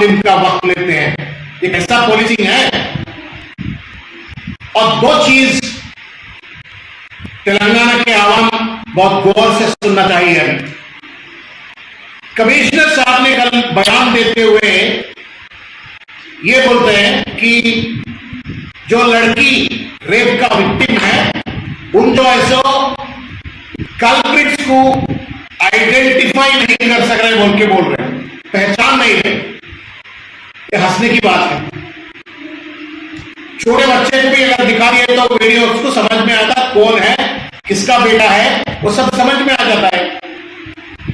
दिन का वक्त लेते हैं। ये कैसा पॉलिसिंग है? और दो चीज तेलंगाना के आवाम बहुत गौर से सुनना चाहिए। कमिश्नर साहब ने कल बयान देते हुए ये बोलते हैं कि जो लड़की रेप का विक्टिम है उन जो ऐसो कल्प्रिट्स को आइडेंटिफाई नहीं कर सक रहे बोल के बोल रहे हैं, पहचान नहीं रहे। ये हंसने की बात है। छोटे बच्चे को भी अगर दिखा दिए तो वीडियो उसको समझ में आता कौन है, किसका बेटा है, वो सब समझ में आ जाता है।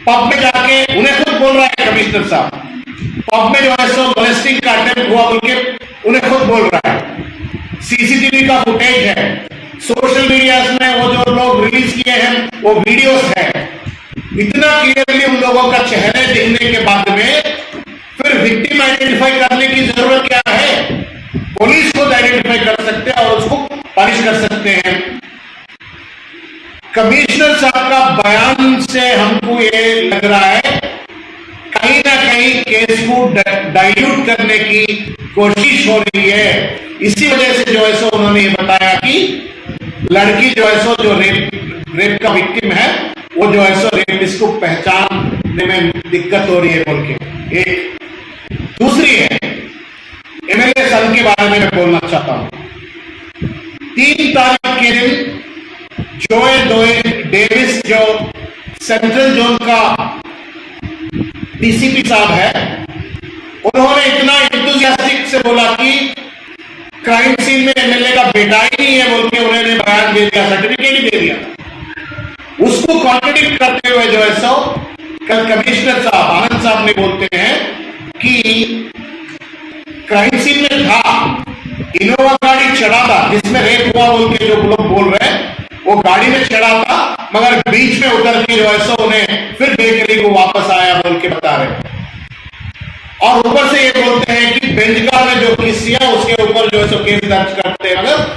पब में जाके उन्हें खुद बोल रहा है कमिश्नर साहब, पब में जो है सो मोलेस्टिंग का अटेम्प्ट हुआ बोल के उन्हें खुद बोल रहा है। सीसीटीवी का फुटेज है, सोशल मीडिया में वो जो लोग रिलीज किए हैं वो वीडियोस है। इतना क्लियरली उन लोगों का चेहरे देखने के बाद में फिर विक्टिम आइडेंटिफाई करने की जरूरत क्या है? पुलिस खुद आइडेंटिफाई कर सकते हैं और उसको पनिश कर सकते हैं। कमिश्नर साहब का बयान से हमको ये लग रहा है कहीं ना कहीं केस को डाइल्यूट करने की कोशिश हो रही है। इसी वजह से जो है सो उन्होंने ये बताया कि लड़की जो है सो जो रेप का विक्टिम है वो जो है सो रेपिस्ट को पहचानने में दिक्कत हो रही है बोल के। एक दूसरी है एमएलए सन के बारे में मैं बोलना चाहता हूं। 3 तारीख के दिन जोए डेविस जो सेंट्रल जोन का डीसीपी साहब है, उन्होंने इतना इंथुसियास्टिक से बोला कि क्राइम सीन में एमएलए का बेटा ही नहीं है बोल के उन्होंने बयान दे दिया, सर्टिफिकेट ही दे दिया। उसको कॉन्ट्रडिक्ट करते हुए जो है सो कल कमिश्नर साहब आनंद साहब ने बोलते हैं कि क्राइम सीन में था, इनोवा गाड़ी चढ़ा था जिसमें रेप हुआ बोल के जो लोग बोल रहे हैं, वो गाड़ी में चढ़ा था मगर बीच में उतर के जो है सो उन्हें फिर बेकरी को वापस आया बोल के बता रहे हैं। और ऊपर से ये बोलते हैं कि बेंचगार्ड ने जो केस किया उसके ऊपर जो है सो केस दर्ज करते हैं मगर